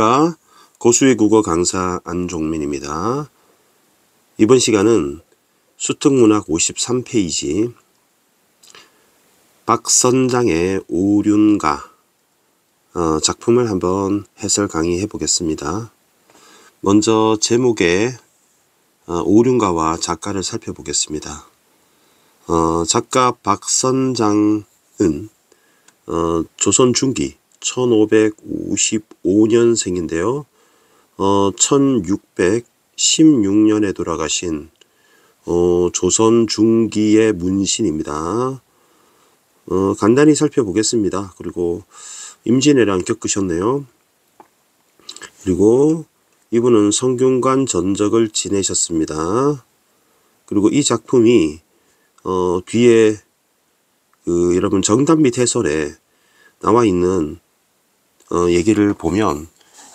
안녕하십니까. 고수의 국어 강사 안종민입니다. 이번 시간은 수특문학 53페이지 박선장의 오륜가 작품을 한번 해설 강의해 보겠습니다. 먼저 제목의 오륜가와 작가를 살펴보겠습니다. 작가 박선장은 조선 중기 1555년생인데요. 1616년에 돌아가신 조선 중기의 문신입니다. 간단히 살펴보겠습니다. 그리고 임진왜란 겪으셨네요. 그리고 이분은 성균관 전적을 지내셨습니다. 그리고 이 작품이 뒤에 여러분 정답 및 해설에 나와 있는 얘기를 보면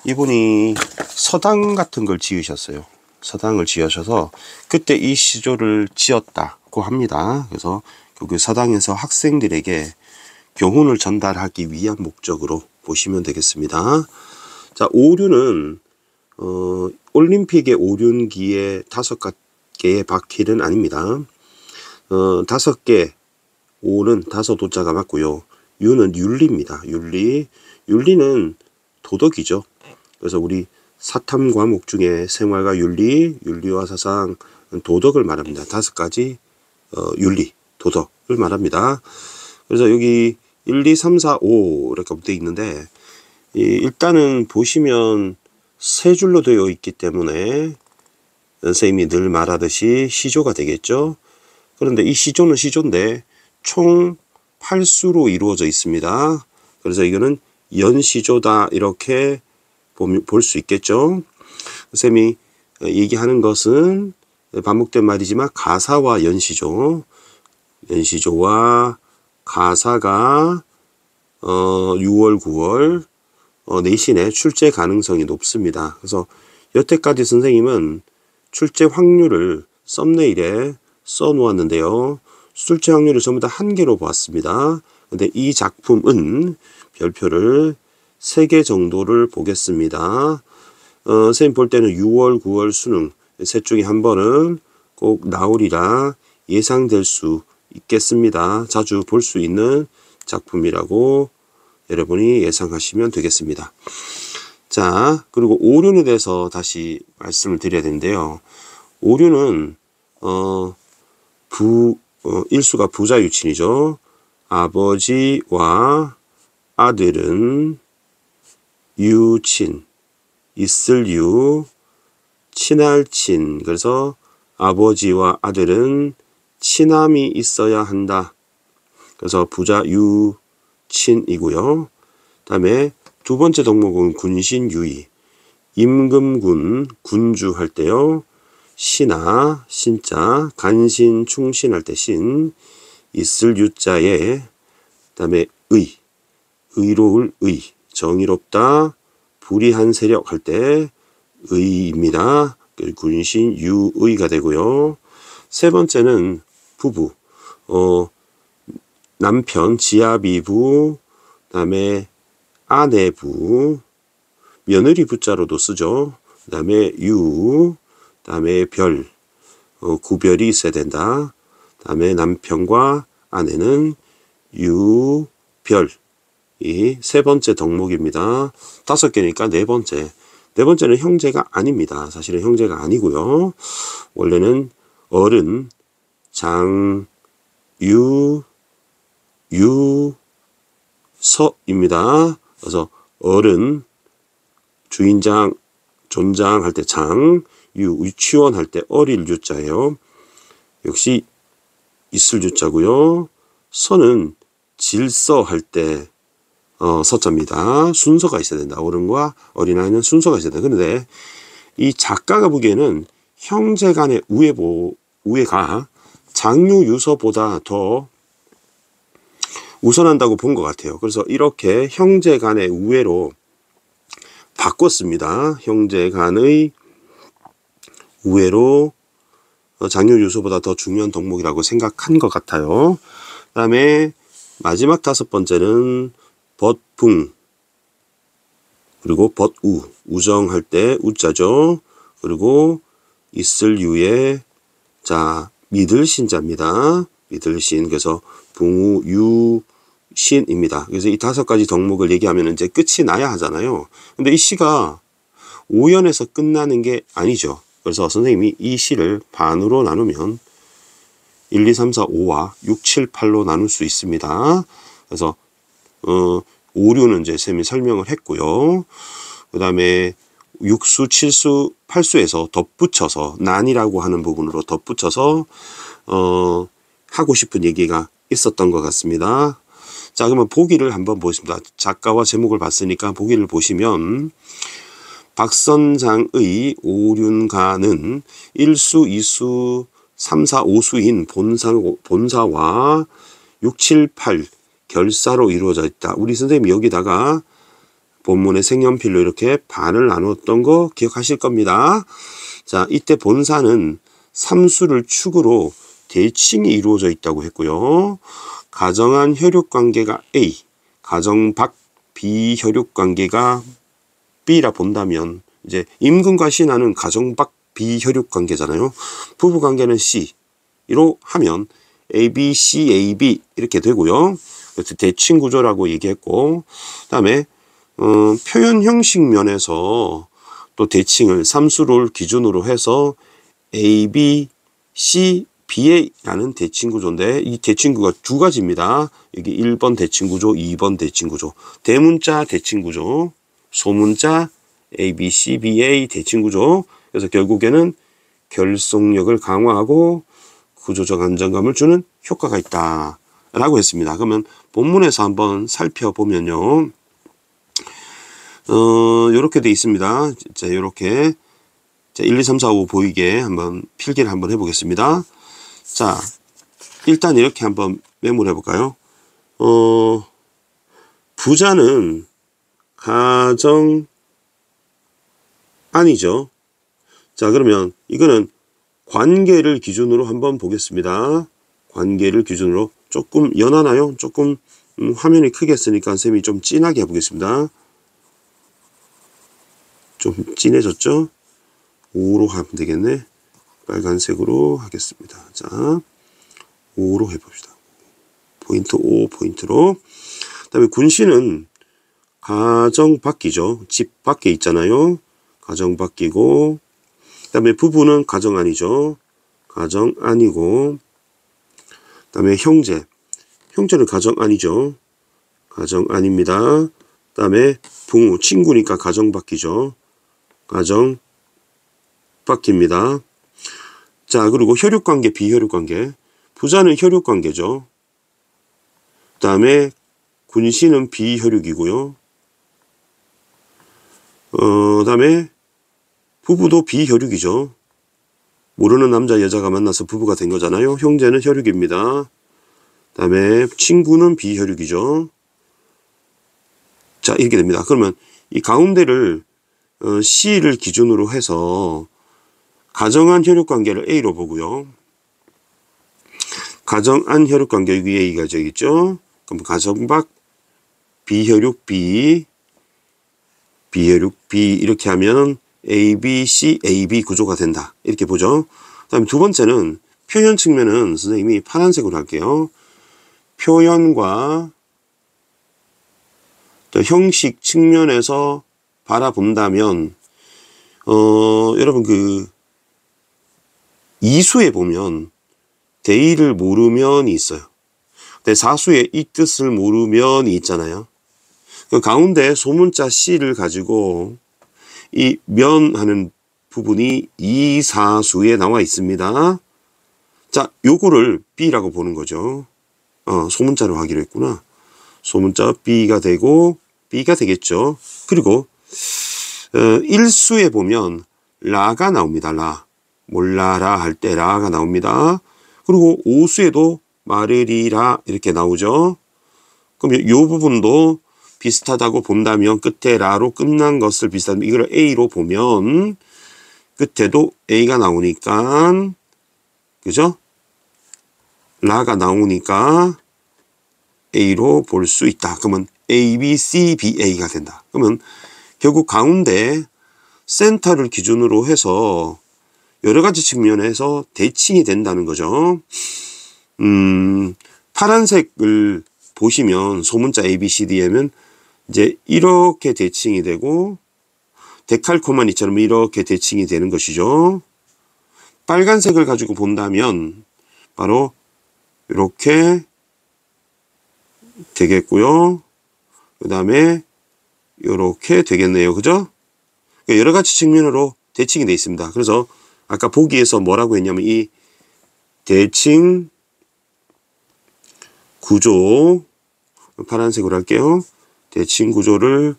이분이 서당 같은 걸 지으셨어요. 서당을 지으셔서 그때 이 시조를 지었다고 합니다. 그래서 그 서당에서 학생들에게 교훈을 전달하기 위한 목적으로 보시면 되겠습니다. 자, 오륜은 올림픽의 오륜기의 5개의 바퀴는 아닙니다. 5개, 오는 다섯 도자가 맞고요. 유는 윤리입니다. 윤리는 도덕이죠. 그래서 우리 사탐 과목 중에 생활과 윤리, 윤리와 사상, 도덕을 말합니다. 5가지 윤리, 도덕을 말합니다. 그래서 여기 1, 2, 3, 4, 5 이렇게 되어 있는데 일단은 보시면 세 줄로 되어 있기 때문에 선생님이 늘 말하듯이 시조가 되겠죠. 그런데 이 시조는 시조인데 총 8수로 이루어져 있습니다. 그래서 이거는 연시조다 이렇게 볼 수 있겠죠. 선생님이 얘기하는 것은 반복된 말이지만 가사와 연시조, 연시조와 가사가 6월, 9월 내신에 출제 가능성이 높습니다. 그래서 여태까지 선생님은 출제 확률을 썸네일에 써 놓았는데요. 출제 확률을 전부 다 1개로 보았습니다. 근데 이 작품은 별표를 3개 정도를 보겠습니다. 선생님 볼 때는 6월, 9월 수능 셋 중에 한 번은 꼭 나오리라 예상될 수 있겠습니다. 자주 볼 수 있는 작품이라고 여러분이 예상하시면 되겠습니다. 자, 그리고 오륜에 대해서 다시 말씀을 드려야 되는데요. 오륜은 일수가 부자유친이죠. 아버지와 아들은 유친, 있을 유, 친할 친. 그래서 아버지와 아들은 친함이 있어야 한다. 그래서 부자 유친이고요. 다음에 두 번째 덕목은 군신유의. 임금군, 군주 할 때요. 신하, 신자, 간신, 충신할 때 신, 있을 유자에, 다음에 의, 의로울 의, 정의롭다, 불의한 세력 할 때 의입니다. 군신, 유의가 되고요. 세 번째는 부부, 남편, 지아비부, 다음에 아내부, 며느리 부자로도 쓰죠. 그 다음에 유, 다음에 별, 구별이 있어야 된다. 다음에 남편과 아내는 유, 별. 이 세 번째 덕목입니다. 5개니까 네 번째. 네 번째는 형제가 아닙니다. 사실은 형제가 아니고요. 원래는 어른, 장, 유, 서입니다. 그래서 어른, 주인장, 존장 할 때 장, 유치원 할 때 어릴 유자예요. 역시 있을 유자고요. 서는 질서 할 때 서자입니다. 순서가 있어야 된다. 어른과 어린아이는 순서가 있어야 된다. 그런데 이 작가가 보기에는 형제 간의 우애가 장유 유서보다 더 우선한다고 본 것 같아요. 그래서 이렇게 형제 간의 우애로 바꿨습니다. 형제 간의 우애로 장유 유서보다 더 중요한 덕목이라고 생각한 것 같아요. 그 다음에 마지막 5번째는 벗붕, 그리고 벗우, 우정할 때 우자죠. 그리고 있을 유에 자 믿을 신자입니다. 믿을 신. 그래서 붕우 유 신입니다. 그래서 이 5가지 덕목을 얘기하면 이제 끝이 나야 하잖아요. 근데 이 시가 5연에서 끝나는 게 아니죠. 그래서 선생님이 이 시를 반으로 나누면 1, 2, 3, 4, 5와 6, 7, 8로 나눌 수 있습니다. 그래서 5, 6는 이제 쌤이 설명을 했고요. 그 다음에 6수, 7수, 8수에서 덧붙여서 난이라고 하는 부분으로 덧붙여서 하고 싶은 얘기가 있었던 것 같습니다. 자, 그러면 보기를 한번 보겠습니다. 작가와 제목을 봤으니까 보기를 보시면 박선장의 오륜가는 1수, 2수, 3, 4, 5수인 본사와 6, 7, 8 결사로 이루어져 있다. 우리 선생님이 여기다가 본문의 색연필로 이렇게 반을 나누었던 거 기억하실 겁니다. 자, 이때 본사는 3수를 축으로 대칭이 이루어져 있다고 했고요. 가정한 혈육관계가 A, 가정박 비혈육관계가 B라 본다면 이제 임금과 신하는 가정박 비혈육관계잖아요. 부부관계는 C로 하면 A, B, C, A, B 이렇게 되고요. 그래서 대칭구조라고 얘기했고, 그 다음에 표현 형식 면에서 또 대칭을 3수를 기준으로 해서 A, B, C, BA라는 대칭구조인데 이 대칭구가 2가지입니다. 여기 1번 대칭구조, 2번 대칭구조. 대문자 대칭구조, 소문자 A, B, C, BA 대칭구조. 그래서 결국에는 결속력을 강화하고 구조적 안정감을 주는 효과가 있다 라고 했습니다. 그러면 본문에서 한번 살펴보면요. 요렇게 돼 있습니다. 자, 요렇게. 자, 1, 2, 3, 4, 5 보이게 한번 필기를 한번 해보겠습니다. 자, 일단 이렇게 한번 메모를 해볼까요? 부자는 가정 아니죠. 자, 그러면 이거는 관계를 기준으로 한번 보겠습니다. 관계를 기준으로 조금 연하나요? 조금 화면이 크게 했으니까 쌤이 좀 진하게 해보겠습니다. 좀 진해졌죠? 5로 하면 되겠네. 빨간색으로 하겠습니다. 자, 5로 해봅시다. 포인트 5 포인트로. 그 다음에 군신은 가정 밖이죠. 집 밖에 있잖아요. 가정 밖이고, 그 다음에 부부는 가정 아니죠. 가정 아니고, 그 다음에 형제는 가정 아니죠. 가정 아닙니다. 그 다음에 붕우, 친구니까 가정 밖이죠. 가정 밖입니다. 자, 그리고 혈육관계, 비혈육관계. 부자는 혈육관계죠. 그 다음에 군신은 비혈육이고요. 그 다음에 부부도 비혈육이죠. 모르는 남자 여자가 만나서 부부가 된 거잖아요. 형제는 혈육입니다. 그 다음에 친구는 비혈육이죠. 자, 이렇게 됩니다. 그러면 이 가운데를 C를 기준으로 해서 가정한 혈육관계를 A로 보고요. 가정안 혈육관계 여기 A가 저기 있죠. 그럼 가정박 비혈육 B, 비혈육 B 이렇게 하면 A, B, C, A, B 구조가 된다. 이렇게 보죠. 그 다음에 두 번째는 표현 측면은 선생님이 파란색으로 할게요. 표현과 또 형식 측면에서 바라본다면 여러분 그 이수에 보면 대의를 모르면이 있어요. 근데 사수의 이 뜻을 모르면이 있잖아요. 그 가운데 소문자 C를 가지고 이 면하는 부분이 이사수에 나와 있습니다. 자, 요거를 B라고 보는 거죠. 소문자로 하기로 했구나. 소문자 B가 되고 B가 되겠죠. 그리고 1수에 보면 라가 나옵니다. 라. 몰라라 할 때 라가 나옵니다. 그리고 5수에도 마르리라 이렇게 나오죠. 그럼 이 부분도 비슷하다고 본다면 끝에 라로 끝난 것을 비슷하면 이걸 A로 보면 끝에도 A가 나오니까 그죠? 라가 나오니까 A로 볼 수 있다. 그러면 A, B, C, B, A가 된다. 그러면 결국 가운데 센터를 기준으로 해서 여러 가지 측면에서 대칭이 된다는 거죠. 파란색을 보시면 소문자 ABCD에는 이제 이렇게 대칭이 되고 데칼코마니처럼 이렇게 대칭이 되는 것이죠. 빨간색을 가지고 본다면 바로 이렇게 되겠고요. 그 다음에 이렇게 되겠네요. 그죠? 여러 가지 측면으로 대칭이 되어 있습니다. 그래서 아까 보기에서 뭐라고 했냐면 이 대칭 구조, 파란색으로 할게요. 대칭 구조를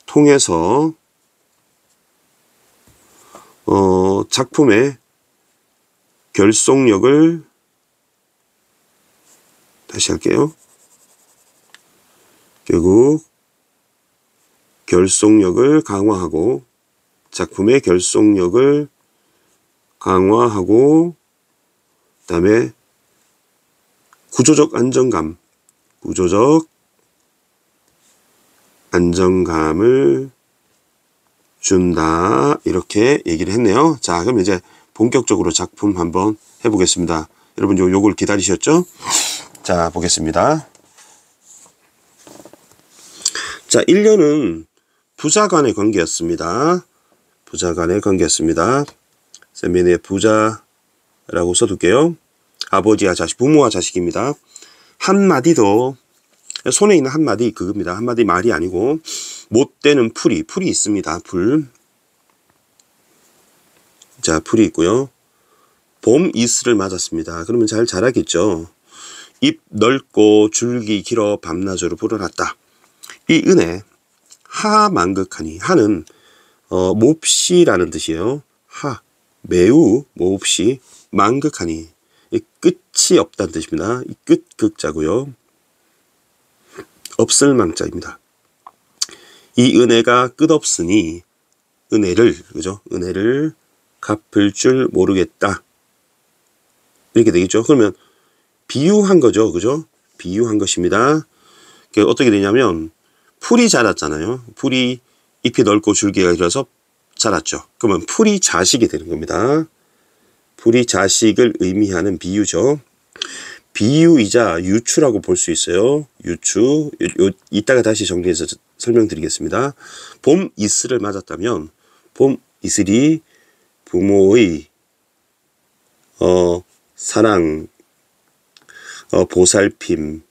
통해서 작품의 결속력을 다시 할게요. 결국 결속력을 강화하고 작품의 결속력을 강화하고 그다음에 구조적 안정감을 준다. 이렇게 얘기를 했네요. 자, 그럼 이제 본격적으로 작품 한번 해보겠습니다. 여러분 요걸 기다리셨죠? 자, 보겠습니다. 자, 1년은 부자 간의 관계였습니다. 부자 간의 관계였습니다. 쌤이 부자라고 써둘게요. 아버지와 자식, 부모와 자식입니다. 한마디도, 손에 있는 한마디 그겁니다. 한마디 말이 아니고, 못되는 풀이 있습니다. 자, 풀이 있고요. 봄 이슬을 맞았습니다. 그러면 잘 자라겠죠. 잎 넓고 줄기 길어 밤낮으로 불어났다. 이 은혜, 하만극하니, 하는 몹시라는 뜻이에요. 매우 몹시, 만극하니, 이 끝이 없다는 뜻입니다. 이 끝 극자고요. 없을 망자입니다. 이 은혜가 끝없으니 은혜를 갚을 줄 모르겠다. 이렇게 되겠죠. 그러면 비유한 거죠. 그죠? 비유한 것입니다. 어떻게 되냐면 풀이 자랐잖아요. 풀이 잎이 넓고 줄기가 길어서 자랐죠. 그러면 풀이 자식이 되는 겁니다. 풀이 자식을 의미하는 비유죠. 비유이자 유추라고 볼 수 있어요. 유추. 이따가 다시 정리해서 설명드리겠습니다. 봄 이슬을 맞았다면 봄 이슬이 부모의 사랑, 보살핌을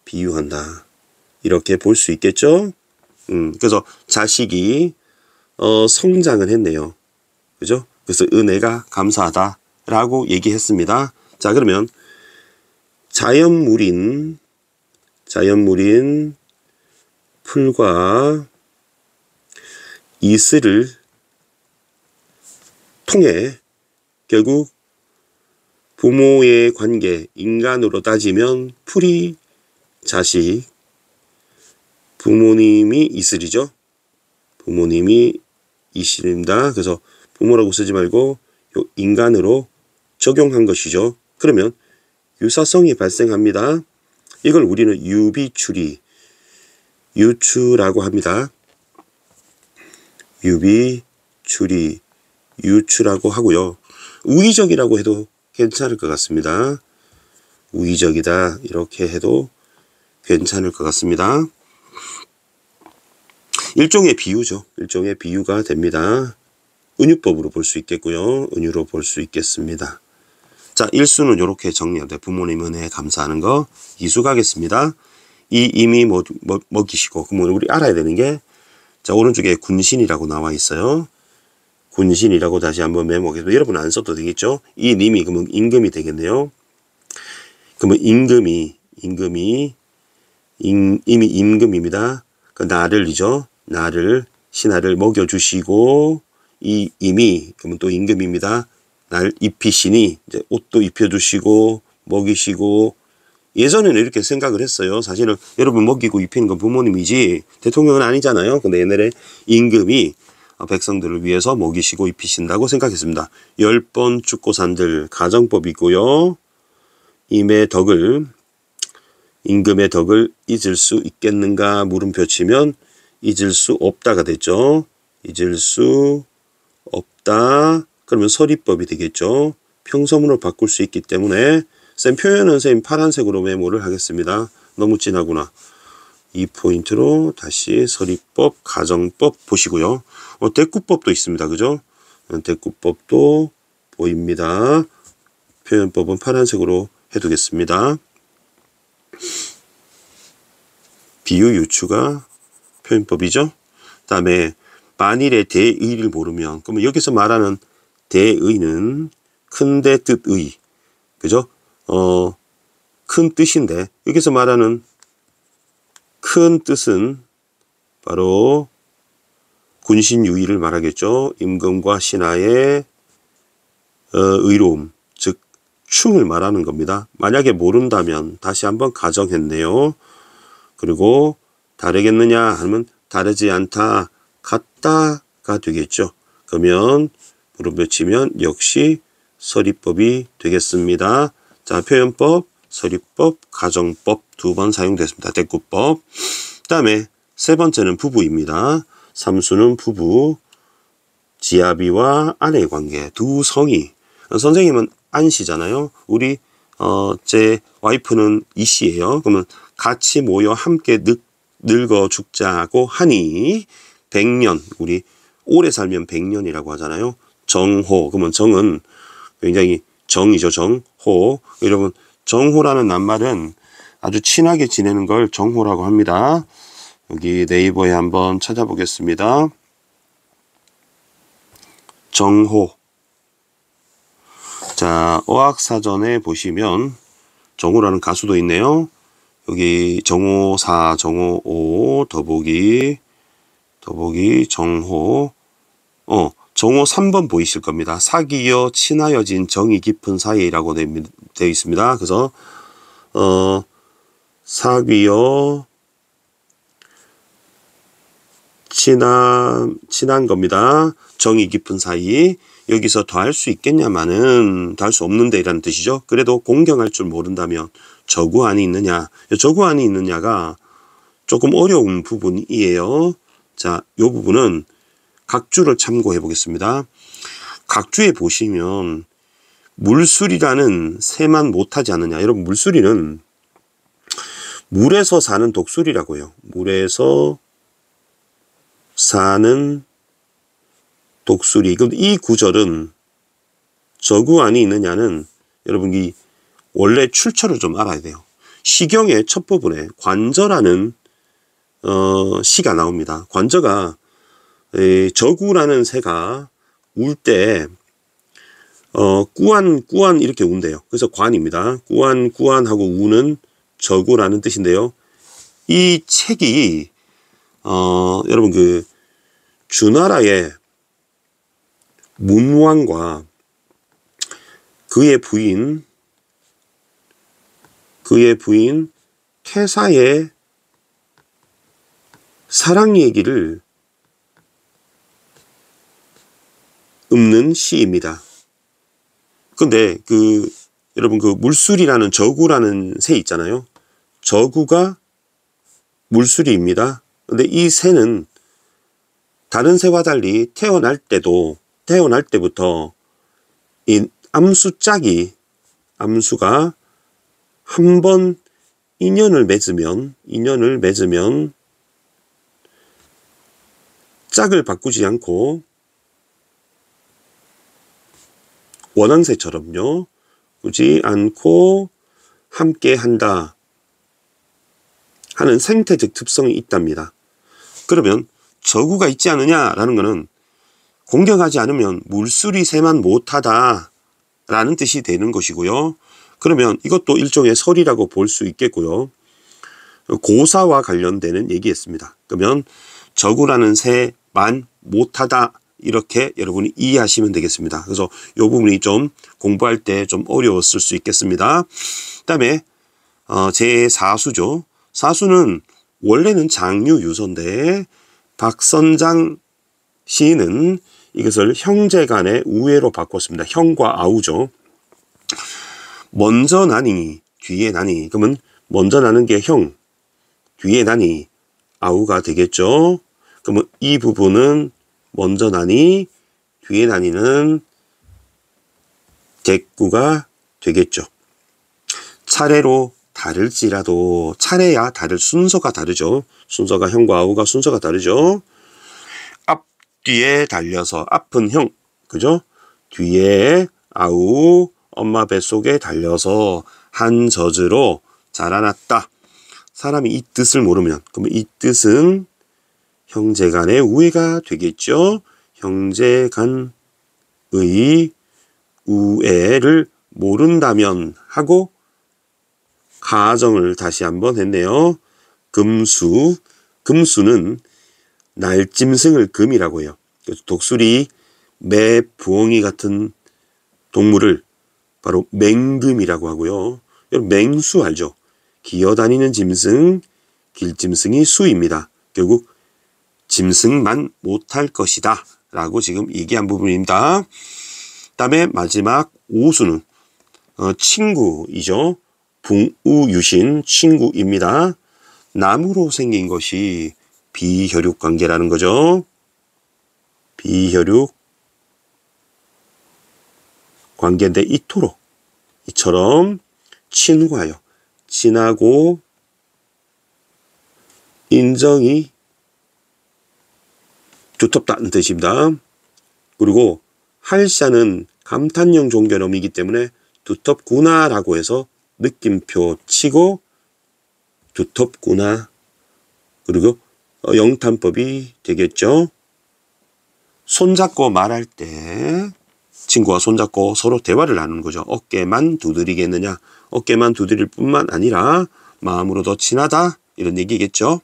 비유한다. 이렇게 볼 수 있겠죠. 그래서 자식이 성장을 했네요. 그죠? 그래서 은혜가 감사하다라고 얘기했습니다. 자, 그러면 자연물인 풀과 이슬을 통해 결국 부모의 관계, 인간으로 따지면 풀이 자식, 부모님이 이슬이죠. 부모님이 이슬입니다. 그래서 부모라고 쓰지 말고 인간으로 적용한 것이죠. 그러면 유사성이 발생합니다. 이걸 우리는 유추라고 합니다. 유추라고 하고요. 우의적이라고 해도 괜찮을 것 같습니다. 우의적이다 이렇게 해도 괜찮을 것 같습니다. 일종의 비유죠. 일종의 비유가 됩니다. 은유법으로 볼 수 있겠고요. 은유로 볼 수 있겠습니다. 자, 1수는 이렇게 정리하되 부모님 은혜에 감사하는 거. 2수 가겠습니다. 이 이미 먹이시고. 그러면 우리 알아야 되는 게, 자, 오른쪽에 군신이라고 나와 있어요. 군신이라고 다시 한번 메모하겠습니다. 여러분 안 써도 되겠죠? 이 님이 그러면 임금이 되겠네요. 그러면 임금이 이미 임금입니다. 그 나를이죠. 신하를 먹여주시고, 이 임이 그러면 또 임금입니다. 날 입히시니 이제 옷도 입혀주시고 먹이시고. 예전에는 이렇게 생각을 했어요. 사실은 여러분 먹이고 입히는 건 부모님이지 대통령은 아니잖아요. 근데 옛날에 임금이 백성들을 위해서 먹이시고 입히신다고 생각했습니다. 10번 죽고 산들 가정법이고요. 임의 덕을 임금의 덕을 잊을 수 있겠는가 물음표 치면 잊을 수 없다가 됐죠. 잊을 수 없다. 그러면 서리법이 되겠죠. 평서문으로 바꿀 수 있기 때문에 쌤 표현은 선생님 파란색으로 메모를 하겠습니다. 너무 진하구나. 이 포인트로 다시 서리법, 가정법 보시고요. 대꾸법도 있습니다. 그죠? 대꾸법도 보입니다. 표현법은 파란색으로 해두겠습니다. 비유 유추가 표현법이죠. 그 다음에 만일에 대의를 모르면 그러면 여기서 말하는 대의는 큰데 뜻의 그죠? 큰 뜻인데 여기서 말하는 큰 뜻은 바로 군신유의를 말하겠죠. 임금과 신하의 의로움 즉 충을 말하는 겁니다. 만약에 모른다면 다시 한번 가정했네요. 그리고 다르겠느냐 하면 다르지 않다 같다가 되겠죠. 그러면 물음표 치면 역시 서리법이 되겠습니다. 자, 표현법, 서리법, 가정법 두 번 사용됐습니다. 대꾸법. 그 다음에 세 번째는 부부입니다. 삼수는 부부, 지아비와 아내의 관계, 두 성이. 선생님은 안씨잖아요. 우리 제 와이프는 이씨예요. 그러면 같이 모여 함께 늙어 죽자고 하니 100년, 우리 오래 살면 100년이라고 하잖아요. 정호, 그러면 정은 굉장히 정이죠. 정호. 여러분 정호라는 낱말은 아주 친하게 지내는 걸 정호라고 합니다. 여기 네이버에 한번 찾아보겠습니다. 정호. 자, 어학사전에 보시면 정호라는 가수도 있네요. 여기 정호4, 정호5, 더보기, 정호. 정호 3번 보이실 겁니다. 사귀어 친하여진 정이 깊은 사이라고 되어 있습니다. 그래서 사귀어 친한 겁니다. 정이 깊은 사이. 여기서 더할 수 있겠냐마는 더할 수 없는데 이라는 뜻이죠. 그래도 공경할 줄 모른다면 저구안이 있느냐. 저구안이 있느냐가 조금 어려운 부분이에요. 자, 이 부분은 각주를 참고해 보겠습니다. 각주에 보시면 물술이라는 새만 못하지 않느냐. 여러분 물술이는 물에서 사는 독수리라고 해요. 물에서 사는 독수리. 그런데 이 구절은 저구안이 있느냐는 여러분 이 원래 출처를 좀 알아야 돼요. 시경의 첫 부분에 관저라는 시가 나옵니다. 관저가 저구라는 새가 울 때 꾸안 이렇게 운대요. 그래서 관입니다. 꾸안하고 우는 저구라는 뜻인데요. 이 책이 여러분 그 주나라의 문왕과 그의 부인 태사의 사랑 얘기를 읊는 시입니다. 근데 여러분 그 물술이라는 저구라는 새 있잖아요. 저구가 물술이입니다. 근데 이 새는 다른 새와 달리 태어날 때부터 이 암수가 한 번 인연을 맺으면 짝을 바꾸지 않고 원앙새처럼요. 꾸지 않고 함께 한다 하는 생태적 특성이 있답니다. 그러면 저구가 있지 않느냐라는 것은 공경하지 않으면 물수리 새만 못하다 라는 뜻이 되는 것이고요. 그러면 이것도 일종의 설이라고 볼 수 있겠고요. 고사와 관련되는 얘기였습니다. 그러면 저구라는 새만 못하다 이렇게 여러분이 이해하시면 되겠습니다. 그래서 이 부분이 좀 공부할 때 좀 어려웠을 수 있겠습니다. 그 다음에 제4수죠. 사수는 원래는 장유유서인데 박선장 시인은 이것을 형제간의 우애로 바꿨습니다. 형과 아우죠. 먼저 나니 뒤에 나니. 그러면 먼저 나는 게 형, 뒤에 나니 아우가 되겠죠. 그러면 이 부분은 먼저 나니 뒤에 나니는 객구가 되겠죠. 차례로 다를지라도 차례야 다를 순서가 다르죠. 순서가 형과 아우가 순서가 다르죠. 앞 뒤에 달려서 앞은 형, 그죠? 뒤에 아우 엄마 뱃속에 달려서 한 젖으로 자라났다. 사람이 이 뜻을 모르면 그러면 이 뜻은 형제간의 우애가 되겠죠. 형제간의 우애를 모른다면 하고 가정을 다시 한번 했네요. 금수는 날짐승을 금이라고 해요. 그래서 독수리, 매, 부엉이 같은 동물을 바로 맹금이라고 하고요. 여러분 맹수 알죠? 기어다니는 짐승, 길짐승이 수입니다. 결국 짐승만 못할 것이다 라고 지금 얘기한 부분입니다. 그 다음에 마지막 오수는 친구이죠. 붕우유신 친구입니다. 나무로 생긴 것이 비혈육 관계라는 거죠. 비혈육 관계인데 이처럼 친구하여 친하고 인정이 두텁다는 뜻입니다. 그리고 할샤는 감탄형 종결음이기 때문에 두텁구나 라고 해서 느낌표 치고 두텁구나 그리고 영탄법이 되겠죠. 손잡고 말할 때 친구와 손잡고 서로 대화를 나누는 거죠. 어깨만 두드리겠느냐. 어깨만 두드릴 뿐만 아니라 마음으로 더 친하다 이런 얘기겠죠.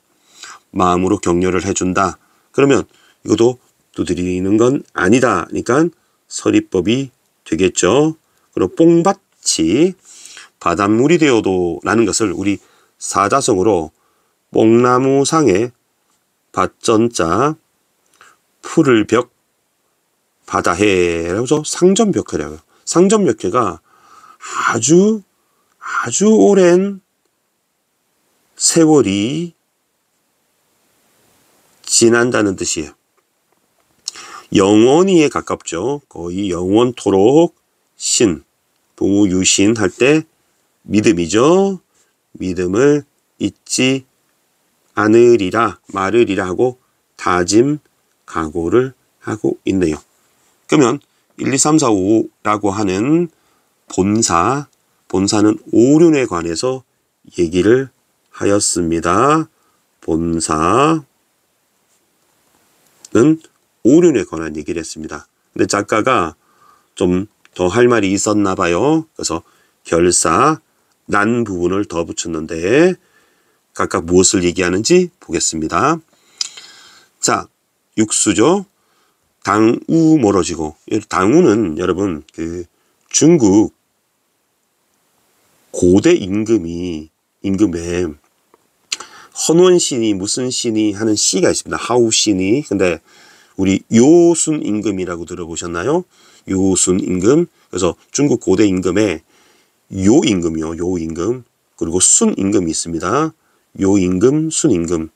마음으로 격려를 해준다. 그러면 이것도 두드리는 건 아니다. 그러니까 서리법이 되겠죠. 그리고 뽕밭이 바닷물이 되어도 라는 것을 우리 사자성어로 뽕나무상에 밭전자 풀을 벽 바다해라고 해서 상전벽해라고요. 상전벽해가 아주 오랜 세월이 지난다는 뜻이에요. 영원히에 가깝죠. 거의 영원토록 신, 붕우유신 할 때 믿음이죠. 믿음을 잊지 않으리라 말으리라 하고 다짐 각오를 하고 있네요. 그러면 1, 2, 3, 4, 5라고 하는 본사는 오륜에 관해서 얘기를 하였습니다. 본사는 오륜에 관한 얘기를 했습니다. 근데 작가가 좀 더 할 말이 있었나 봐요. 그래서 결사, 난 부분을 더 붙였는데 각각 무엇을 얘기하는지 보겠습니다. 자, 육수죠. 당우 멀어지고, 당우는 여러분 그 중국 고대 임금에 헌원신이 무슨 신이 하는 시가 있습니다. 하우신이. 근데 우리 요순 임금이라고 들어보셨나요? 요순 임금. 그래서 중국 고대 임금에 요 임금이요. 요 임금. 그리고 순 임금이 있습니다. 요 임금, 순 임금.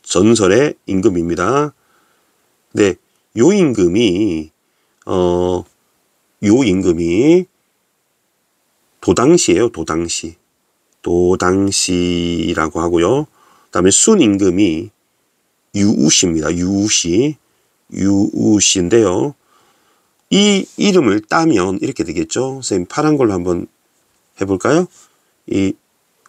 전설의 임금입니다. 근데 요 임금이 도당시예요. 도당시라고 하고요. 그다음에 순 임금이 유우시입니다. 유우시인데요. 이 이름을 따면 이렇게 되겠죠. 선생님 파란 걸로 한번 해볼까요? 이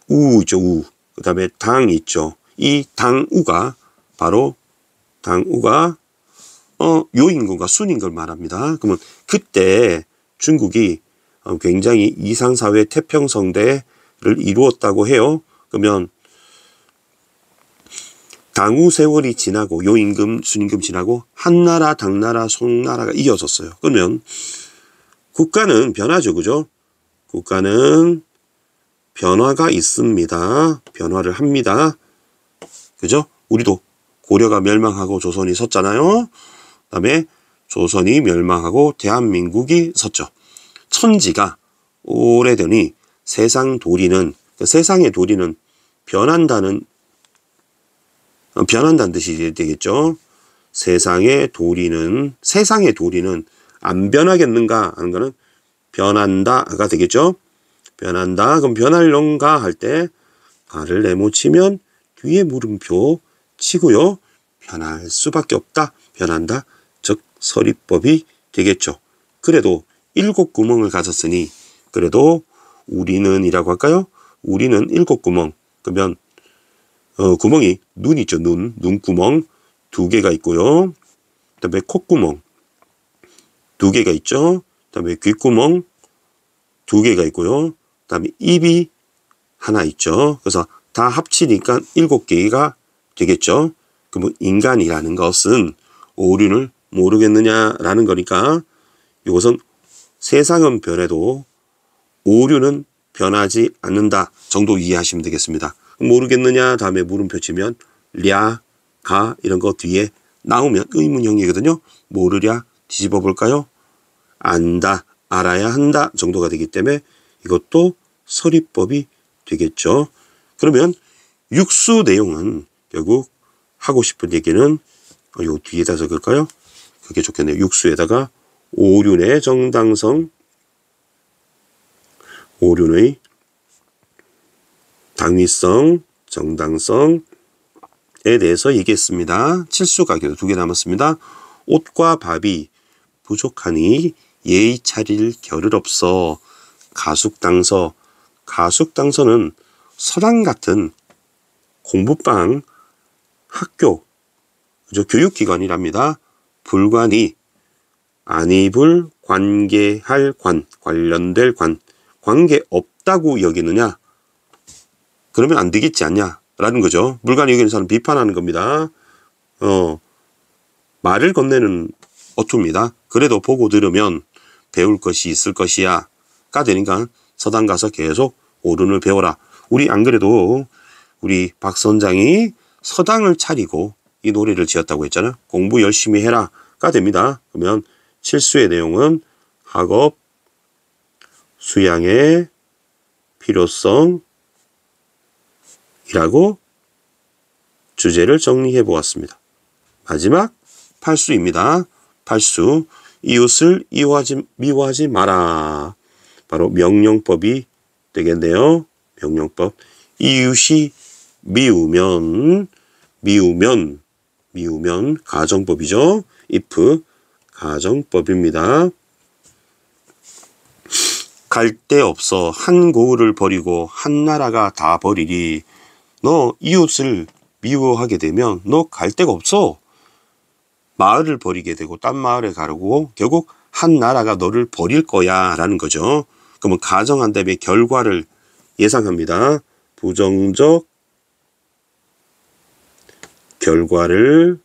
우죠. 우. 그 다음에 당 있죠. 이 당우가 바로 요임금과 순임금을 말합니다. 그러면 그때 중국이 굉장히 이상사회 태평성대를 이루었다고 해요. 그러면 당우 세월이 지나고 요임금, 순임금 지나고 한나라, 당나라, 송나라가 이어졌어요. 그러면 국가는 변하죠. 그죠? 국가는 변화가 있습니다. 변화를 합니다. 그죠? 우리도 고려가 멸망하고 조선이 섰잖아요. 그 다음에 조선이 멸망하고 대한민국이 섰죠. 천지가 오래되니 세상 도리는 세상의 도리는 변한다는 뜻이 되겠죠. 세상의 도리는 안 변하겠는가 하는 거는 변한다가 되겠죠. 변한다. 그럼 변할런가 할 때 가를 네모치면 뒤에 물음표 치고요. 변할 수밖에 없다. 변한다. 즉 서리법이 되겠죠. 그래도 7구멍을 가졌으니 그래도 우리는 이라고 할까요? 우리는 7구멍. 그러면 구멍이 눈 있죠. 눈구멍 2개가 있고요. 그 다음에 콧구멍 2개가 있죠. 그 다음에 귓구멍 2개가 있고요. 그 다음에 입이 하나 있죠. 그래서 다 합치니까 7개가 되겠죠. 그러면 인간이라는 것은 오륜을 모르겠느냐라는 거니까 이것은 세상은 변해도 오륜은 변하지 않는다 정도 이해하시면 되겠습니다. 모르겠느냐 다음에 물음표 치면 랴, 가 이런 거 뒤에 나오면 의문형이거든요. 모르랴 뒤집어 볼까요? 안다, 알아야 한다 정도가 되기 때문에 이것도 서리법이 되겠죠. 그러면 육수 내용은 결국 하고 싶은 얘기는 요 뒤에다 적을까요? 그게 좋겠네요. 육수에다가 오륜의 정당성, 오륜의 당위성, 정당성에 대해서 얘기했습니다. 칠수가계도 2개 남았습니다. 옷과 밥이 부족하니 예의 차릴 겨를 없어. 가숙당서. 가숙당서는 서당 같은 공부방, 학교, 그죠? 교육기관이랍니다. 불관이 안입을 관계할 관, 관련될 관, 관계 없다고 여기느냐? 그러면 안 되겠지 않냐? 라는 거죠. 물관이 여기는 사람 비판하는 겁니다. 말을 건네는 어투입니다. 그래도 보고 들으면 배울 것이 있을 것이야. 가 되니까 서당 가서 계속 오륜을 배워라. 우리 안 그래도 우리 박 선장이 서당을 차리고 이 노래를 지었다고 했잖아요. 공부 열심히 해라. 가 됩니다. 그러면 칠수의 내용은 학업, 수양의 필요성, 이라고 주제를 정리해 보았습니다. 마지막 8수입니다. 8수 이웃을 미워하지 마라. 바로 명령법이 되겠네요. 명령법. 이웃이 미우면 가정법이죠. if 가정법입니다. 갈 데 없어 한 고을을 버리고 한 나라가 다 버리리. 너 이웃을 미워하게 되면 너 갈 데가 없어. 마을을 버리게 되고 딴 마을에 가고 결국 한 나라가 너를 버릴 거야 라는 거죠. 그러면 가정한 다음에 결과를 예상합니다. 부정적 결과를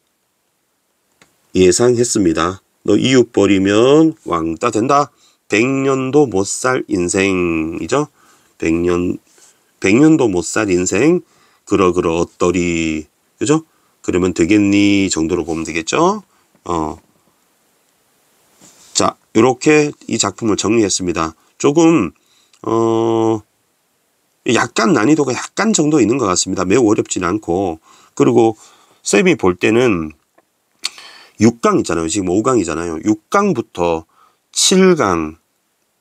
예상했습니다. 너 이웃 버리면 왕따 된다. 100년도 못 살 인생이죠. 100년도 못 살 인생. 그러그러 어떠리. 그죠? 그러면 되겠니 정도로 보면 되겠죠. 자, 이렇게 이 작품을 정리했습니다. 조금 약간 난이도가 약간 정도 있는 것 같습니다. 매우 어렵지는 않고. 그리고 쌤이 볼 때는 6강 있잖아요. 지금 5강이잖아요. 6강부터 7강,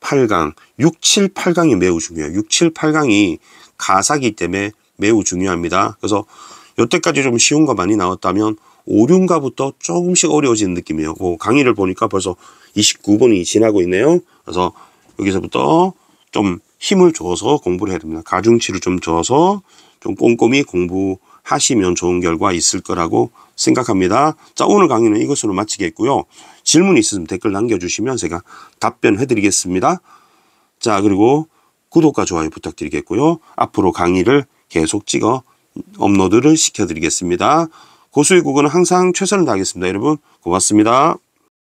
8강, 6, 7, 8강이 매우 중요해요. 6, 7, 8강이 가사기 때문에 매우 중요합니다. 그래서 여태까지 좀 쉬운 거 많이 나왔다면 5, 6가부터 조금씩 어려워지는 느낌이에요. 강의를 보니까 벌써 29분이 지나고 있네요. 그래서 여기서부터 좀 힘을 줘서 공부를 해야 됩니다. 가중치를 좀 줘서 좀 꼼꼼히 공부하시면 좋은 결과 있을 거라고 생각합니다. 자, 오늘 강의는 이것으로 마치겠고요. 질문 있으면 댓글 남겨주시면 제가 답변해 드리겠습니다. 자, 그리고 구독과 좋아요 부탁드리겠고요. 앞으로 강의를 계속 찍어 업로드를 시켜드리겠습니다. 고수의 국어는 항상 최선을 다하겠습니다. 여러분 고맙습니다.